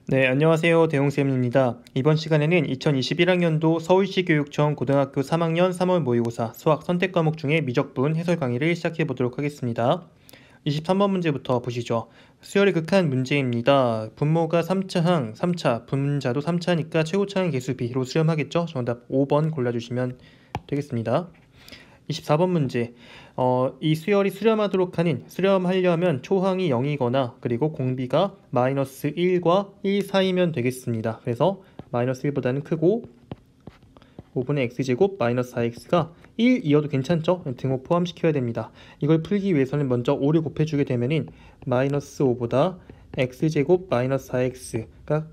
네, 안녕하세요. 대용쌤입니다. 이번 시간에는 2021학년도 서울시 교육청 고등학교 3학년 3월 모의고사 수학 선택 과목 중에 미적분 해설 강의를 시작해 보도록 하겠습니다. 23번 문제부터 보시죠. 수열의 극한 문제입니다. 분모가 3차항, 3차, 분자도 3차니까 최고차항 개수 B로 수렴하겠죠? 정답 5번 골라주시면 되겠습니다. 24번 문제. 이 수열이 수렴하려면 초항이 0이거나 그리고 공비가 마이너스 1과 1 사이면 되겠습니다. 그래서 마이너스 1보다는 크고 5분의 x제곱 마이너스 4x가 1이어도 괜찮죠? 등호 포함시켜야 됩니다. 이걸 풀기 위해서는 먼저 5를 곱해주게 되면은 마이너스 5보다 x제곱 마이너스 4x가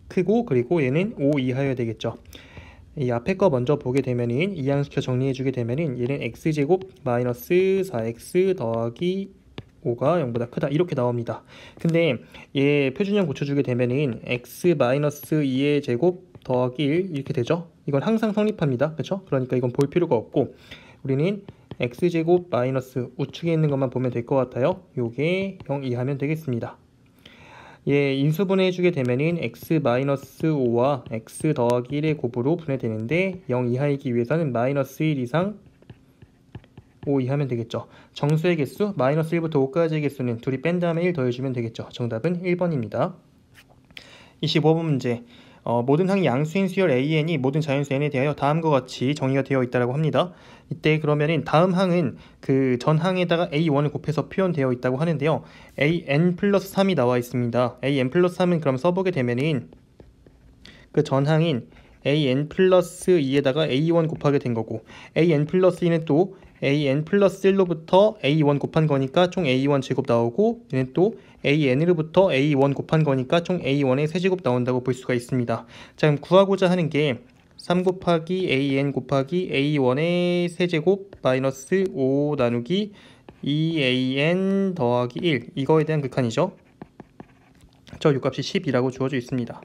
크고 그리고 얘는 5 이하여야 되겠죠. 이 앞에 거 먼저 보게 되면은 이항시켜 정리해주게 되면은 얘는 x제곱 마이너스 4x 더하기 5가 0보다 크다 이렇게 나옵니다. 근데 얘 표준형 고쳐주게 되면은 x 마이너스 2의 제곱 더하기 1 이렇게 되죠. 이건 항상 성립합니다. 그렇죠? 그러니까 이건 볼 필요가 없고 우리는 x제곱 마이너스 우측에 있는 것만 보면 될 것 같아요. 요게 0 이하면 되겠습니다. 예, 인수분해 해주게 되면은 x-5와 x 더하기 1의 곱으로 분해되는데 0 이하이기 위해서는 마이너스 1 이상 5 이하면 되겠죠. 정수의 개수 마이너스 1부터 5까지의 개수는 둘이 뺀 다음에 1 더해주면 되겠죠. 정답은 1번입니다. 25번 문제. 모든 항이 양수인 수열 AN이 모든 자연수 N에 대하여 다음과 같이 정의가 되어 있다고 합니다. 이때 그러면은 다음 항은 그 전 항에다가 A1을 곱해서 표현되어 있다고 하는데요. AN 플러스 3이 나와 있습니다. AN 플러스 3은 그럼 써보게 되면은 그 전 항인 AN 플러스 2에다가 A1 곱하게 된 거고 AN 플러스 2는 또 AN 플러스 1로부터 A1 곱한 거니까 총 A1 제곱 나오고 얘는 또 AN으로부터 A1 곱한 거니까 총 A1의 세제곱 나온다고 볼 수가 있습니다. 자, 그럼 구하고자 하는 게 3 곱하기 AN 곱하기 A1의 세제곱 마이너스 5 나누기 2AN 더하기 1 이거에 대한 극한이죠. 저 요값이 10이라고 주어져 있습니다.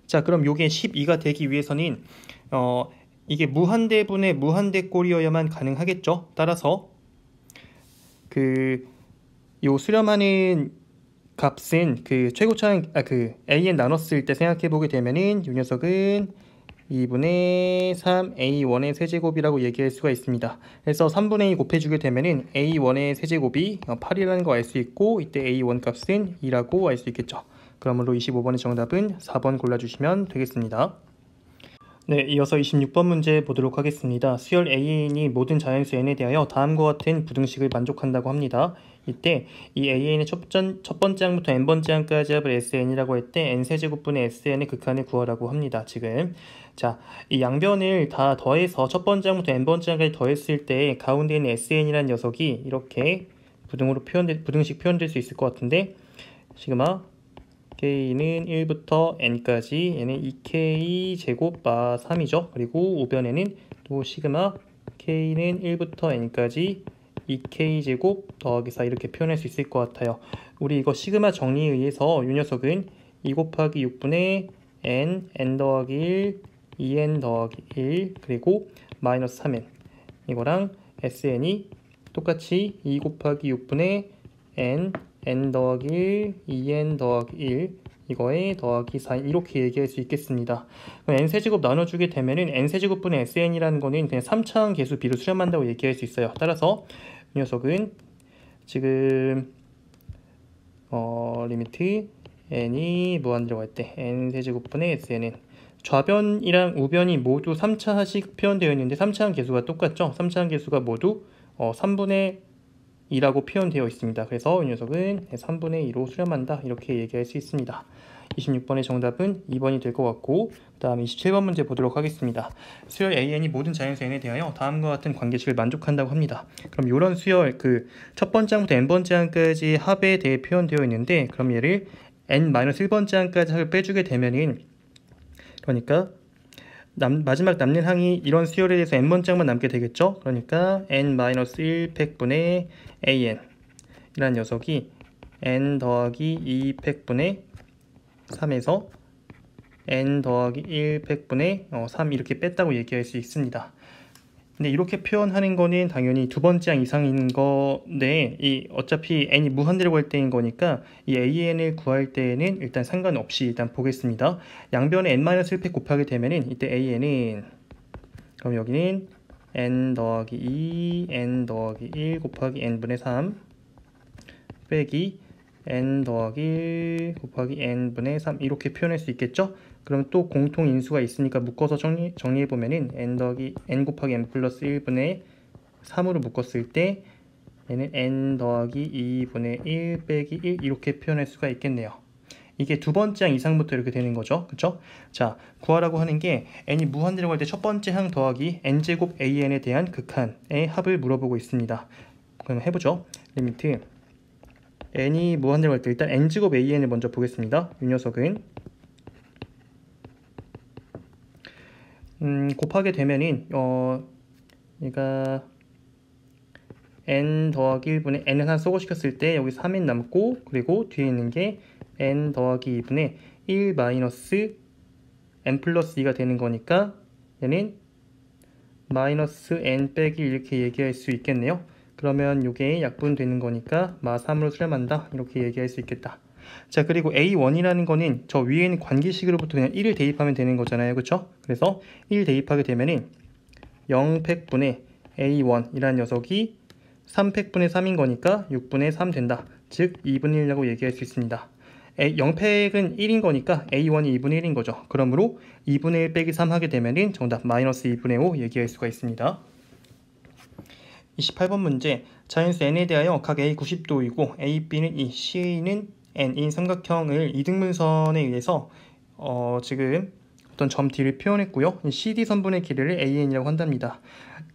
자, 그럼 요게 12가 되기 위해서는 이게 무한대분의 무한대꼴이어야만 가능하겠죠. 따라서 요 수렴하는 값은 그 최고차항 AN 나눴을 때 생각해 보게 되면은 이 녀석은 2분의 3A1의 세제곱이라고 얘기할 수가 있습니다. 그래서 3분의 2 곱해주게 되면은 A1의 세제곱이 8이라는 거 알 수 있고 이때 A1 값은 2라고 알 수 있겠죠. 그러므로 25번의 정답은 4번 골라주시면 되겠습니다. 네, 이어서 26번 문제 보도록 하겠습니다. 수열 AN이 모든 자연수 N에 대하여 다음과 같은 부등식을 만족한다고 합니다. 이때 이 AN의 첫 번째 항부터 n번째 항까지 합을 SN이라고 할 때 n세제곱분의 SN의 극한을 구하라고 합니다. 지금 자, 이 양변을 다 더해서 첫 번째 항부터 n번째 항까지 더했을 때 가운데 있는 SN이라는 녀석이 이렇게 부등식 표현될 수 있을 것 같은데 시그마 k는 1부터 n까지 얘는 2k 제곱 마 3이죠. 그리고 우변에는 또 시그마 k는 1부터 n까지 2k 제곱 더하기 4 이렇게 표현할 수 있을 것 같아요. 우리 이거 시그마 정리에 의해서 이 녀석은 2 곱하기 6분의 n 더하기 1 2n 더하기 1 그리고 마이너스 3n 이거랑 sn이 똑같이 2 곱하기 6분의 n 더하기 1, 2n 더하기 1 이거에 더하기 4 이렇게 얘기할 수 있겠습니다. 그럼 n세제곱 나눠주게 되면은 n세제곱분의 sn이라는 거는 그냥 3차항 계수 b로 수렴한다고 얘기할 수 있어요. 따라서 이 녀석은 지금 리미트 n이 무한대로 갈 때 n세제곱분의 sn은 좌변이랑 우변이 모두 3차식 표현되어 있는데 3차항 계수가 똑같죠? 3차항 계수가 모두 3분의 2라고 표현되어 있습니다. 그래서 이 녀석은 3분의 2로 수렴한다 이렇게 얘기할 수 있습니다. 26번의 정답은 2번이 될 것 같고 그 다음 27번 문제 보도록 하겠습니다. 수열 AN이 모든 자연수 N에 대하여 다음과 같은 관계식을 만족한다고 합니다. 그럼 이런 수열 첫 번째 항부터 n번째 항까지 합에 대해 표현되어 있는데 그럼 얘를 n-1번째 항까지 합을 빼주게 되면은 그러니까 마지막 남는 항이 이런 수열에 대해서 n번째 항만 남게 되겠죠. 그러니까 n-1 팩분의 an 이란 녀석이 n 더하기 2 팩분의 3에서 n 더하기 1 팩분의 3 이렇게 뺐다고 얘기할 수 있습니다. 근데 이렇게 표현하는 거는 당연히 두 번째 항 이상인 건데 이 어차피 n이 무한대라고 할 때인 거니까 이 an을 구할 때에는 일단 상관없이 일단 보겠습니다. 양변에 n-1팩 곱하게 되면은 이때 an은 그럼 여기는 n 더하기 2 n 더하기 1 곱하기 n분의 3 빼기 n 더하기 1 곱하기 n분의 3 이렇게 표현할 수 있겠죠? 그럼 또 공통 인수가 있으니까 묶어서 정리해보면은 n 곱하기 n 플러스 1분의 3으로 묶었을 때 얘는 n 더하기 2분의 1 빼기 1 이렇게 표현할 수가 있겠네요. 이게 두 번째 항 이상부터 이렇게 되는 거죠. 그쵸? 자, 구하라고 하는 게 n이 무한대라고 할 때 첫 번째 항 더하기 n제곱 an에 대한 극한의 합을 물어보고 있습니다. 그럼 해보죠. 리미트 n이 무한대라고 할 때 일단 n제곱 an을 먼저 보겠습니다. 이 녀석은 곱하게 되면은 얘가 n 더하기 1분의 n을 하나 소거시켰을 때 여기 3n 남고 그리고 뒤에 있는 게 n 더하기 2분의 1 마이너스 n 플러스 2가 되는 거니까 얘는 마이너스 n 빼기 이렇게 얘기할 수 있겠네요. 그러면 이게 약분되는 거니까 마3으로 수렴한다 이렇게 얘기할 수 있겠다. 자, 그리고 A1이라는 거는 저 위에 있는 관계식으로부터 그냥 1을 대입하면 되는 거잖아요. 그쵸? 그래서 1 대입하게 되면은 0팩분의 A1이라는 녀석이 3팩분의 3인 거니까 6분의 3 된다. 즉 2분의 1이라고 얘기할 수 있습니다. 0팩은 1인 거니까 A1이 2분의 1인 거죠. 그러므로 2분의 1 빼기 3 하게 되면은 정답 마이너스 2분의 5 얘기할 수가 있습니다. 28번 문제 자연수 n에 대하여 각 a 90도이고 a, b는 2, ca는 n인 삼각형을 이등분선에 의해서 지금 어떤 점 D를 표현했고요. CD 선분의 길이를 AN이라고 한답니다.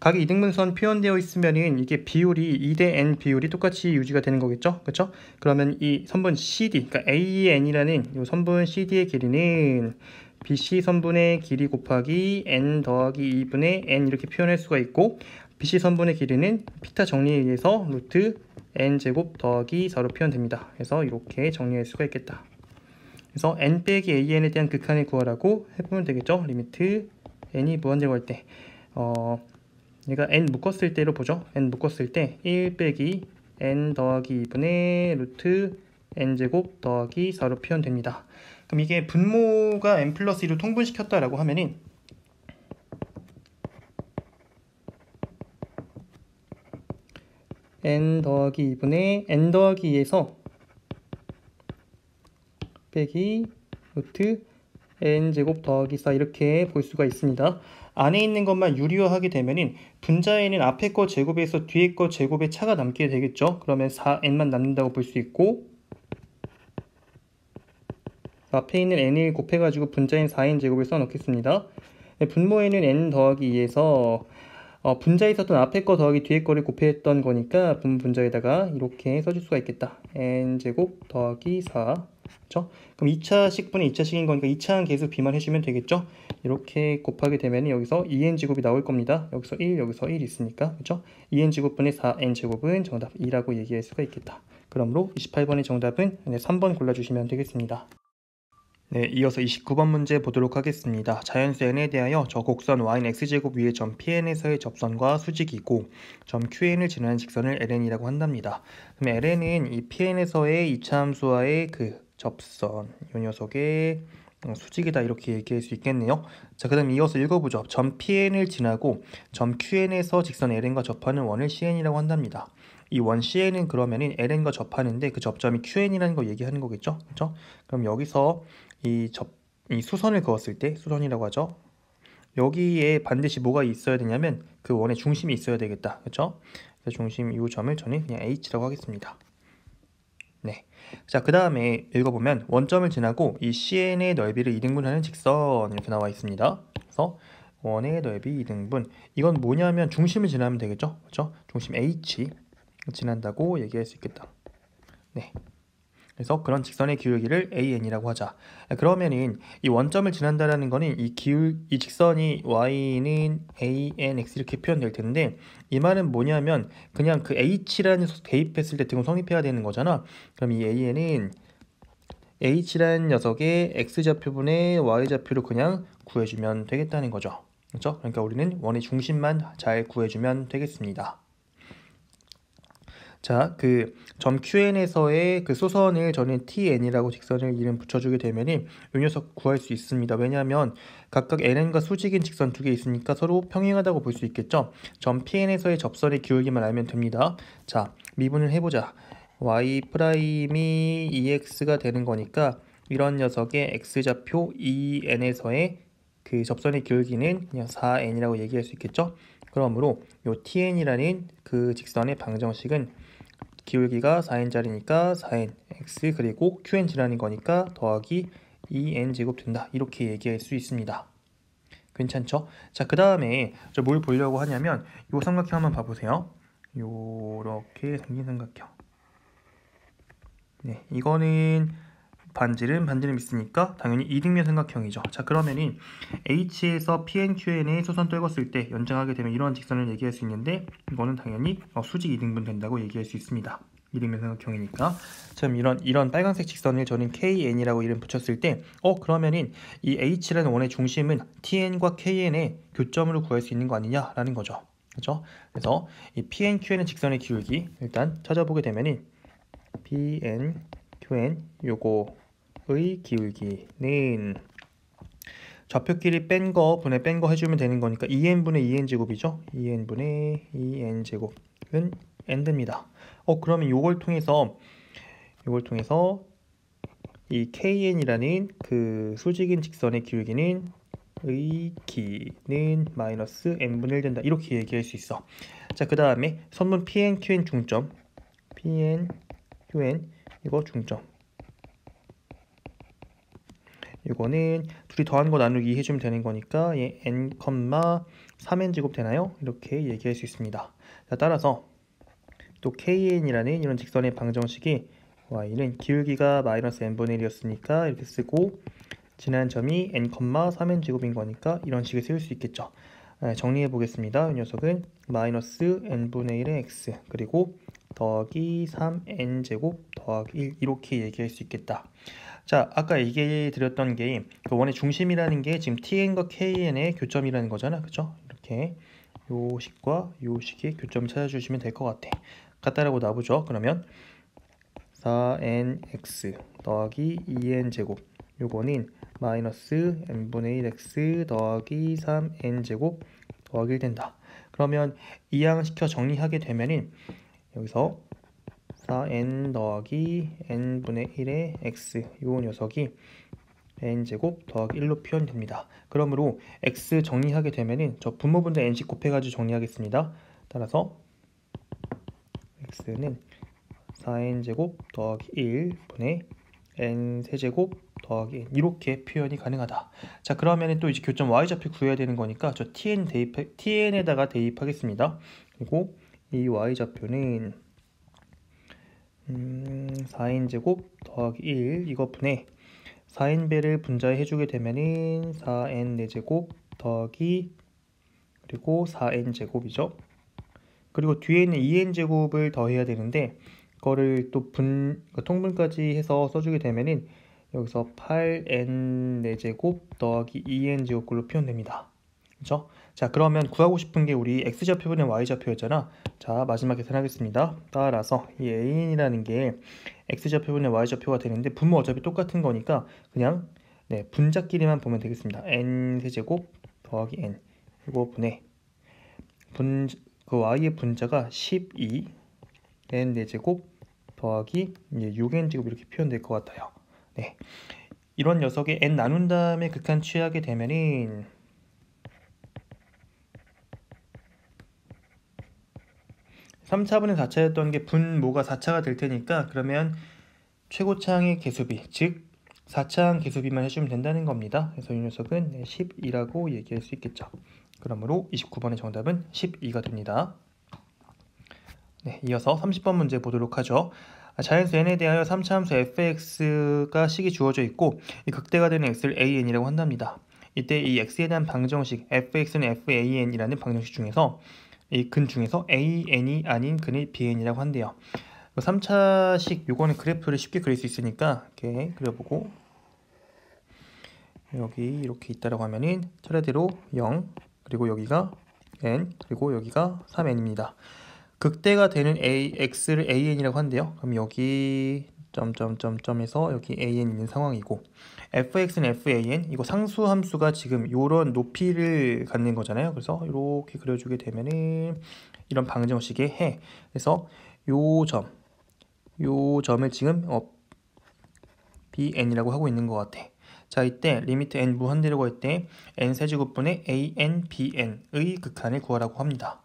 각 이등분선 표현되어 있으면은 이게 비율이 2대 N 비율이 똑같이 유지가 되는 거겠죠? 그렇죠? 그러면 이 선분 CD, 그러니까 AN이라는 이 선분 CD의 길이는 BC 선분의 길이 곱하기 N 더하기 2분의 N 이렇게 표현할 수가 있고 BC 선분의 길이는 피타 정리에 의해서 루트 N제곱 더하기 4로 표현됩니다. 그래서 이렇게 정리할 수가 있겠다. 그래서 n 빼기 an에 대한 극한을 구하라고 해보면 되겠죠. 리미트 n이 무한대로 할 때 얘가 n 묶었을 때로 보죠. n 묶었을 때 1 빼기 n 더하기 2분의 루트 n제곱 더하기 4로 표현됩니다. 그럼 이게 분모가 n 플러스 2로 통분시켰다라고 하면은 n 더하기 2분의 n 더하기 2에서 빼기 루트 n제곱 더하기 4 이렇게 볼 수가 있습니다. 안에 있는 것만 유리화하게 되면은 분자에는 앞에 거 제곱에서 뒤에 거 제곱의 차가 남게 되겠죠. 그러면 4n만 남는다고 볼 수 있고 앞에 있는 n을 곱해가지고 분자인 4n 제곱을 써놓겠습니다. 분모에는 n 더하기 2에서 분자에 있었던 앞에 거 더하기 뒤에 거를 곱했던 거니까 분자에다가 이렇게 써줄 수가 있겠다. n제곱 더하기 4 그렇죠? 그럼 2차식분의 2차식인 거니까 2차항 계수 비만 해주면 되겠죠? 이렇게 곱하게 되면 여기서 2n제곱이 나올 겁니다. 여기서 1, 여기서 1 있으니까 그렇죠? 2n제곱분의 4n제곱은 정답 2라고 얘기할 수가 있겠다. 그러므로 28번의 정답은 3번 골라주시면 되겠습니다. 네, 이어서 29번 문제 보도록 하겠습니다. 자연수 n에 대하여 저 곡선 y는 x제곱 위의 점 pn에서의 접선과 수직이고 점 qn을 지나는 직선을 ln이라고 한답니다. 그럼 ln은 이 pn에서의 이차함수와의 그 접선, 이 녀석의 수직이다 이렇게 얘기할 수 있겠네요. 자, 그 다음 이어서 읽어보죠. 점 pn을 지나고 점 qn에서 직선 ln과 접하는 원을 cn이라고 한답니다. 이 원 cn은 그러면은 ln과 접하는데 그 접점이 qn이라는 거 얘기하는 거겠죠? 그렇죠? 그럼 여기서 이 수선을 그었을 때 수선이라고 하죠. 여기에 반드시 뭐가 있어야 되냐면 그 원의 중심이 있어야 되겠다. 그렇죠? 그래서 중심 이 점을 저는 그냥 H라고 하겠습니다. 네. 자, 그 다음에 읽어보면 원점을 지나고 이 CN의 넓이를 2등분하는 직선 이렇게 나와 있습니다. 그래서 원의 넓이 2등분 이건 뭐냐면 중심을 지나면 되겠죠. 그렇죠? 중심 H 지난다고 얘기할 수 있겠다. 네. 그래서 그런 직선의 기울기를 AN이라고 하자. 그러면은 이 원점을 지난다라는 거는 이 직선이 y는 ANX 이렇게 표현될 텐데 이 말은 뭐냐면 그냥 그 H라는 대입했을 때 등호 성립해야 되는 거잖아. 그럼 이 AN은 H라는 녀석의 X좌표분의 Y좌표로 그냥 구해주면 되겠다는 거죠. 그렇죠? 그러니까 우리는 원의 중심만 잘 구해주면 되겠습니다. 자, 그 점 QN에서의 그 수선을 저는 TN이라고 직선을 이름 붙여주게 되면은 이 녀석 구할 수 있습니다. 왜냐하면 각각 LN과 수직인 직선 두 개 있으니까 서로 평행하다고 볼 수 있겠죠. 점 PN에서의 접선의 기울기만 알면 됩니다. 자, 미분을 해보자. y 프라임이 EX가 되는 거니까 이런 녀석의 X좌표 EN에서의 그 접선의 기울기는 그냥 4N이라고 얘기할 수 있겠죠. 그러므로 요 TN이라는 그 직선의 방정식은 기울기가 4n짜리니까 4n x 그리고 qn지라는 거니까 더하기 2n제곱 된다. 이렇게 얘기할 수 있습니다. 괜찮죠? 자, 그 다음에 저 뭘 보려고 하냐면 요 삼각형 한번 봐보세요. 요렇게 생긴 삼각형. 네, 이거는 반지름 있으니까 당연히 이등변 삼각형이죠. 자, 그러면은 H에서 PNQN에 수선 떨궜을 때 연장하게 되면 이런 직선을 얘기할 수 있는데 이거는 당연히 수직 이등분 된다고 얘기할 수 있습니다. 이등변 삼각형이니까. 참 이런 빨간색 직선을 저는 KN이라고 이름 붙였을 때 그러면은 이 H라는 원의 중심은 TN과 KN의 교점으로 구할 수 있는 거 아니냐라는 거죠. 그렇죠? 그래서 이 PNQN의 직선의 기울기 일단 찾아보게 되면은 PNQN 요거의 기울기는 좌표끼리 뺀 거 분의 뺀 거 해주면 되는 거니까 2n분의 2n 제곱이죠. 2n분의 2n 제곱은 n 됩니다. 그러면 요걸 통해서 이 kn이라는 그 수직인 직선의 기울기는 기는 마이너스 n분의 1 된다. 이렇게 얘기할 수 있어. 자, 그 다음에 선분 PNQN 중점 PNQN 이거 중점 이거는 둘이 더한 거 나누기 해주면 되는 거니까 n, 3n 제곱 되나요? 이렇게 얘기할 수 있습니다. 자, 따라서 또 kn이라는 이런 직선의 방정식이 y는 기울기가 마이너스 n분의 1이었으니까 이렇게 쓰고 지난 점이 n, 3n 제곱인 거니까 이런 식을 세울 수 있겠죠. 정리해 보겠습니다. 이 녀석은 마이너스 n분의 1의 x 그리고 더하기 3n 제곱 더하기 1 이렇게 얘기할 수 있겠다. 자, 아까 얘기해 드렸던 게 그 원의 중심이라는 게 지금 TN과 KN의 교점이라는 거잖아. 그죠? 이렇게 요 식과 요 식의 교점을 찾아주시면 될 것 같다라고 나오죠. 그러면 4nx 더하기 2n제곱 요거는 마이너스 n분의 1x 더하기 3n제곱 더하기 1 된다. 그러면 이항시켜 정리하게 되면은 여기서 4n 더하기 n분의 1의 x 요 녀석이 n제곱 더하기 1로 표현됩니다. 그러므로 x 정리하게 되면은 저 분모분들 n씩 곱해가지고 정리하겠습니다. 따라서 x는 4n제곱 더하기 1분의 n세제곱 더하기 n 이렇게 표현이 가능하다. 자, 그러면은 또 이제 교점 y좌표 구해야 되는 거니까 저 tn에다가 대입하겠습니다. 그리고 이 y좌표는 4n제곱 더하기 1 이거 분의 4n배를 분자해 해주게 되면은 4n 4제곱 더하기 그리고 4n제곱이죠. 그리고 뒤에 있는 2n제곱을 더해야 되는데 그거를 또 통분까지 해서 써주게 되면은 여기서 8n 4제곱 더하기 2n제곱꼴로 표현됩니다. 그렇죠? 자, 그러면 구하고 싶은 게 우리 x좌표분의 y좌표였잖아. 자, 마지막 계산하겠습니다. 따라서 이 a이라는 게 x좌표분의 y좌표가 되는데 분모 어차피 똑같은 거니까 그냥 분자끼리만 보면 되겠습니다. n 세제곱 더하기 n 이거 분의 그 y의 분자가 12 n 4제곱 더하기 6n 제곱 이렇게 표현될 것 같아요. 네, 이런 녀석의 n 나눈 다음에 극한 취하게 되면은 3차분의 4차였던 게 분모가 4차가 될 테니까 그러면 최고차항의 개수비, 즉 4차항 개수비만 해주면 된다는 겁니다. 그래서 이 녀석은 12라고 얘기할 수 있겠죠. 그러므로 29번의 정답은 12가 됩니다. 네, 이어서 30번 문제 보도록 하죠. 자연수 n에 대하여 3차함수 fx가 식이 주어져 있고 이 극대가 되는 x를 an이라고 한답니다. 이때 이 x에 대한 방정식 fx는 fan이라는 방정식 중에서 이 근 중에서 an이 아닌 근을 bn이라고 한대요. 3차식 요거는 그래프를 쉽게 그릴 수 있으니까 이렇게 그려보고 여기 이렇게 있다라고 하면은 차례대로 0 그리고 여기가 n, 그리고 여기가 3n입니다. 극대가 되는 x를 an이라고 한대요. 그럼 여기 점점점점에서 여기 an 있는 상황이고, fx는 fan, 이거 상수함수가 지금 이런 높이를 갖는 거잖아요. 그래서 이렇게 그려주게 되면은 이런 방정식의 해. 그래서 요 점을 지금 bn이라고 하고 있는 것 같아. 자, 이때 리미트 n 무한대라고 할 때 n 세제곱분의 an, bn의 극한을 구하라고 합니다.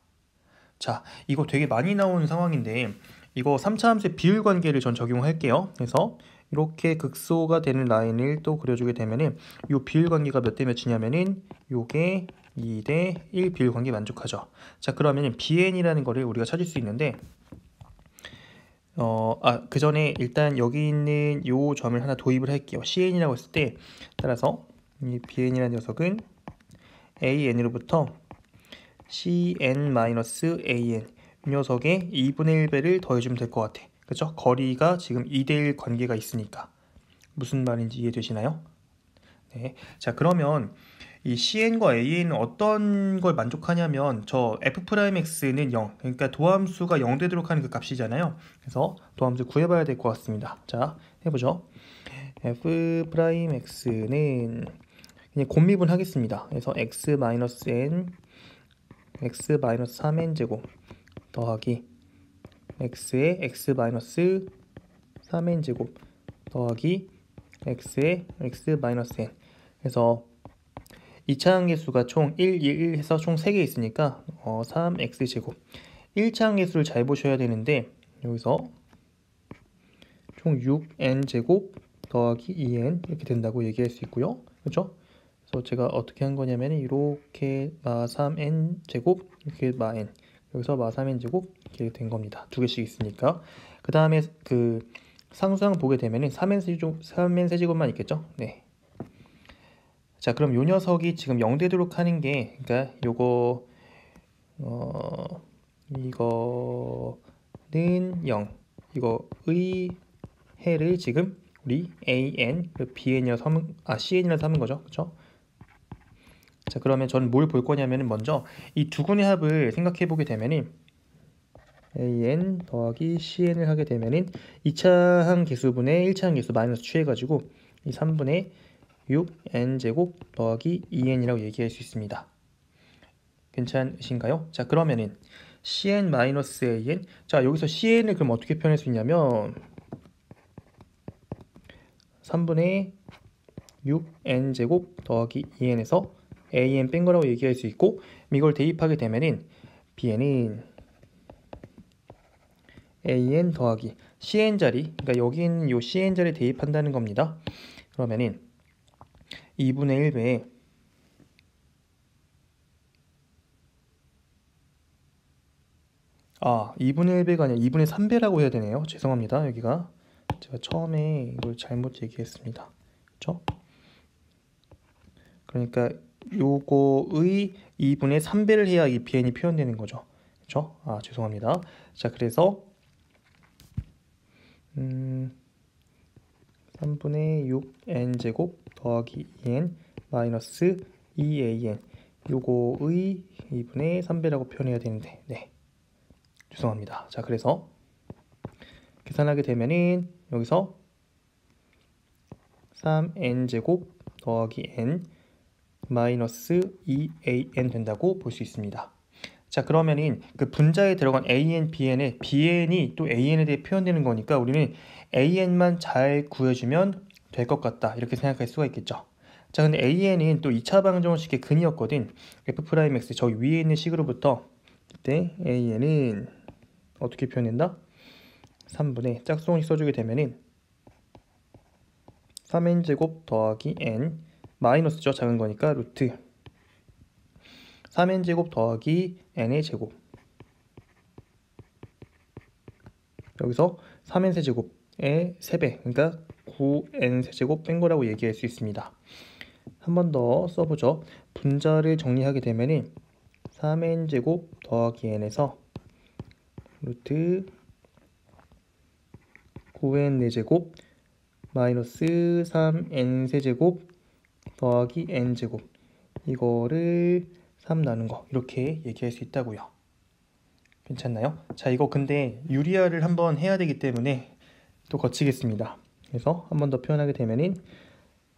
자, 이거 되게 많이 나오는 상황인데 이거 3차 함수의 비율 관계를 전 적용할게요. 그래서 이렇게 극소가 되는 라인을 또 그려주게 되면은 이 비율 관계가 몇 대 몇이냐면은 요게 2대 1 비율 관계 만족하죠. 자, 그러면은 bn이라는 거를 우리가 찾을 수 있는데 그 전에 일단 여기 있는 요 점을 하나 도입을 할게요. cn이라고 했을 때, 따라서 이 bn이라는 녀석은 an으로부터 cn-an 이 녀석의 2분의 1배를 더해주면 될 것 같아. 그쵸? 거리가 지금 2대1 관계가 있으니까. 무슨 말인지 이해되시나요? 네. 자, 그러면 이 cn과 an은 어떤 걸 만족하냐면 저 f'x는 0, 그러니까 도함수가 0 되도록 하는 그 값이잖아요. 그래서 도함수 구해봐야 될 것 같습니다. 자, 해보죠. f'x는 그냥 곱미분 하겠습니다. 그래서 x-n x-3n 제곱 더하기 x의 x-3n 제곱 더하기 x의 x-n. 그래서 2차 항계수가 총 1, 1 해서 총 3개 있으니까 3x 제곱. 1차 항계수를 잘 보셔야 되는데 여기서 총 6n 제곱 더하기 2n 이렇게 된다고 얘기할 수 있고요. 그렇죠? 그래서 제가 어떻게 한 거냐면 이렇게 마3n 제곱 이렇게 마n, 여기서 마3n 제곱 이렇게 된 겁니다. 두 개씩 있으니까. 그 다음에 그 상수항 보게 되면은 3n 세제곱만 있겠죠? 네. 자, 그럼 요 녀석이 지금 0 되도록 하는 게, 그러니까 요거 이거는 0, 이거의 해를 지금 우리 an, bn이라고 cn이라고 삼은 거죠. 그쵸? 자, 그러면 저는 뭘 볼 거냐면 먼저 이 두 군의 합을 생각해 보게 되면은 an 더하기 cn을 하게 되면은 2차 항계수분의 1차 항계수 마이너스 취해가지고 이 3분의 6n 제곱 더하기 2n이라고 얘기할 수 있습니다. 괜찮으신가요? 자, 그러면은 cn-an, 자, 여기서 cn을 그럼 어떻게 표현할 수 있냐면 3분의 6n 제곱 더하기 2n에서 an 뺀 거라고 얘기할 수 있고, 이걸 대입하게 되면은 bn은 an 더하기 cn 자리, 그러니까 여기 있는 요 cn 자리 대입한다는 겁니다. 그러면은 2분의 1배에 2분의 1배가 아니라 2분의 3배라고 해야 되네요. 죄송합니다. 여기가 제가 처음에 이걸 잘못 얘기했습니다. 그렇죠? 그러니까 요거의 2분의 3배를 해야 이 bn이 표현되는 거죠. 그렇죠? 죄송합니다. 자, 그래서 3분의 6n 제곱 더하기 2n 마이너스 2an, 요거의 2분의 3배라고 표현해야 되는데, 네, 죄송합니다. 자, 그래서 계산하게 되면은 여기서 3n 제곱 더하기 n 마이너스 2an 된다고 볼 수 있습니다. 자, 그러면은 그 분자에 들어간 an, bn에 bn이 또 an에 대해 표현되는 거니까 우리는 an만 잘 구해주면 될 것 같다, 이렇게 생각할 수가 있겠죠. 자, 근데 an은 또 2차 방정식의 근이었거든. f'x 저기 위에 있는 식으로부터 이때 an은 어떻게 표현된다? 3분의 짝수공식 써주게 되면은 3n 제곱 더하기 n 마이너스죠, 작은 거니까 루트 3n 제곱 더하기 n의 제곱, 여기서 3n 세제곱의 3배, 그러니까 9n 세제곱 뺀 거라고 얘기할 수 있습니다. 한 번 더 써보죠. 분자를 정리하게 되면은 3n 제곱 더하기 n에서 루트 9n 4제곱 마이너스 3n 세제곱 더하기 n 제곱, 이거를 3 나눈 거 이렇게 얘기할 수 있다고요. 괜찮나요? 자, 이거 근데 유리화를 한번 해야 되기 때문에 또 거치겠습니다. 그래서 한 번 더 표현하게 되면은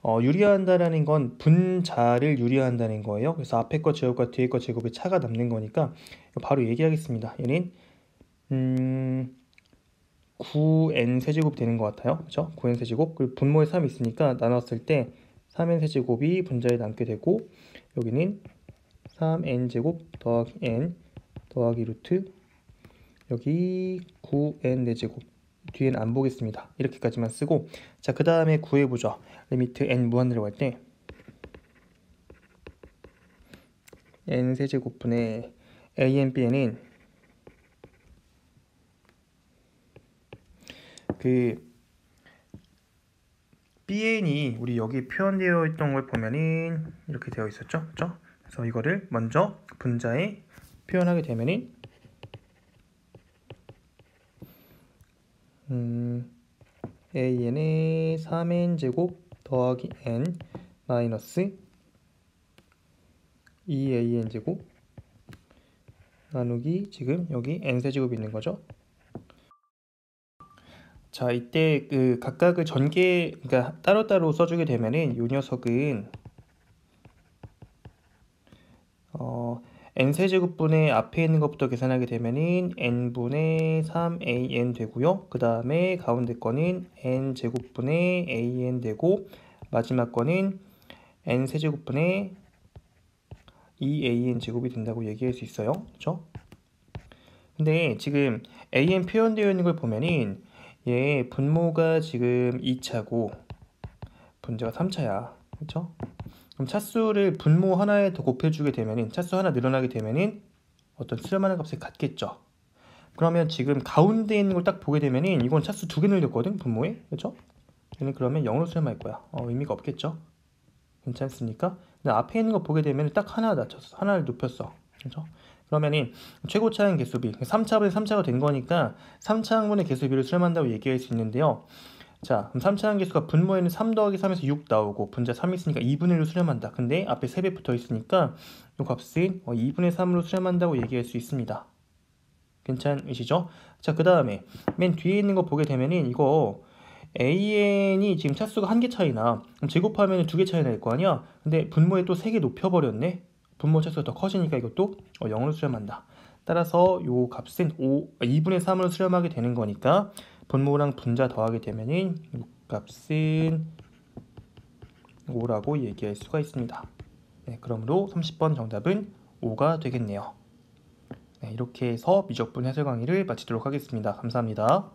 유리화한다라는 건 분자를 유리화한다는 거예요. 그래서 앞에 거 제곱과 뒤에 거 제곱의 차가 남는 거니까 바로 얘기하겠습니다. 얘는 9n 세제곱 되는 것 같아요. 그렇죠? 9n 세제곱. 그리고 분모에 3이 있으니까 나눴을 때 3n 세제곱이 분자에 남게 되고, 여기는 3n 제곱 더하기 n 더하기 루트, 여기 9n 4제곱, 뒤엔 안 보겠습니다. 이렇게까지만 쓰고, 자, 그 다음에 구해보죠. 리미트 n 무한대로 갈 때 n 세제곱분의 a n bn은 그 bn이 우리 여기 표현되어 있던 걸 보면은 이렇게 되어 있었죠, 그렇죠? 그래서 이거를 먼저 분자에 표현하게 되면은 an의 3n 제곱 더하기 n 마이너스 2an 제곱 나누기 지금 여기 n 세제곱이 있는 거죠. 자, 이때 그 각각을 전개, 그러니까 따로따로 써주게 되면은 이 녀석은 n 세제곱분의 앞에 있는 것부터 계산하게 되면은 n분의 3an 되고요. 그 다음에 가운데 거는 n 제곱분의 an 되고, 마지막 거는 n 세제곱분의 2an 제곱이 된다고 얘기할 수 있어요. 그렇죠? 근데 지금 an 표현되어 있는 걸 보면은 얘 분모가 지금 2차고 분자가 3차야. 그렇죠? 그럼 차수를 분모 하나에 더 곱해주게 되면은, 차수 하나 늘어나게 되면은 어떤 수렴하는 값이 같겠죠. 그러면 지금 가운데 있는 걸 딱 보게 되면은 이건 차수 2개 늘렸거든, 분모에. 그렇죠? 얘는 그러면 0으로 수렴할 거야. 의미가 없겠죠. 괜찮습니까? 근데 앞에 있는 거 보게 되면 딱 하나 낮췄어. 하나를 높였어. 그렇죠? 그러면은 최고차항 개수비 3차분의 3차가 된 거니까 3차항분의 개수비를 수렴한다고 얘기할 수 있는데요. 자, 그럼 3차항 개수가 분모에는 3 더하기 3에서 6 나오고 분자 3 있으니까 2분의 1로 수렴한다. 근데 앞에 3배 붙어 있으니까 이 값은 2분의 3으로 수렴한다고 얘기할 수 있습니다. 괜찮으시죠? 자, 그 다음에 맨 뒤에 있는 거 보게 되면은 이거 an이 지금 차수가 1개 차이나, 그럼 제곱하면 2개 차이 날 거 아니야? 근데 분모에 또 3개 높여버렸네? 분모 차수가 더 커지니까 이것도 0으로 수렴한다. 따라서 요 값은 2분의 3으로 수렴하게 되는 거니까 분모랑 분자 더하게 되면은 요 값은 5라고 얘기할 수가 있습니다. 네, 그러므로 30번 정답은 5가 되겠네요. 네, 이렇게 해서 미적분 해설 강의를 마치도록 하겠습니다. 감사합니다.